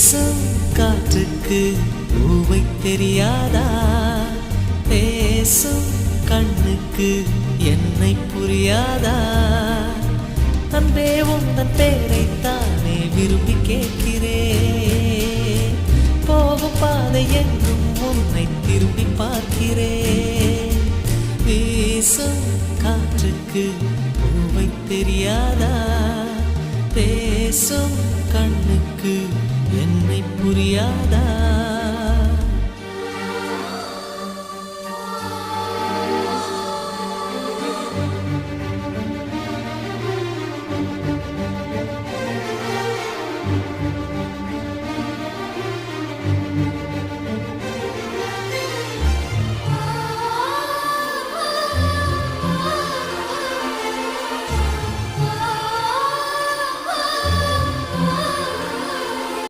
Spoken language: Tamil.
வீசும் காற்றுக்கு பூவை தெரியாதா? பேசும் கண்ணுக்கு என்னை புரியாதா? அன்பே உந்தன் பேரைத்தானே விரும்பி கேட்கிறேன். போகும் பாதை எங்கும் உன்னை திரும்பி பார்க்கிறேன். வீசும் காற்றுக்கு பூவை தெரியாதா? பேசும் கண்ணுக்கு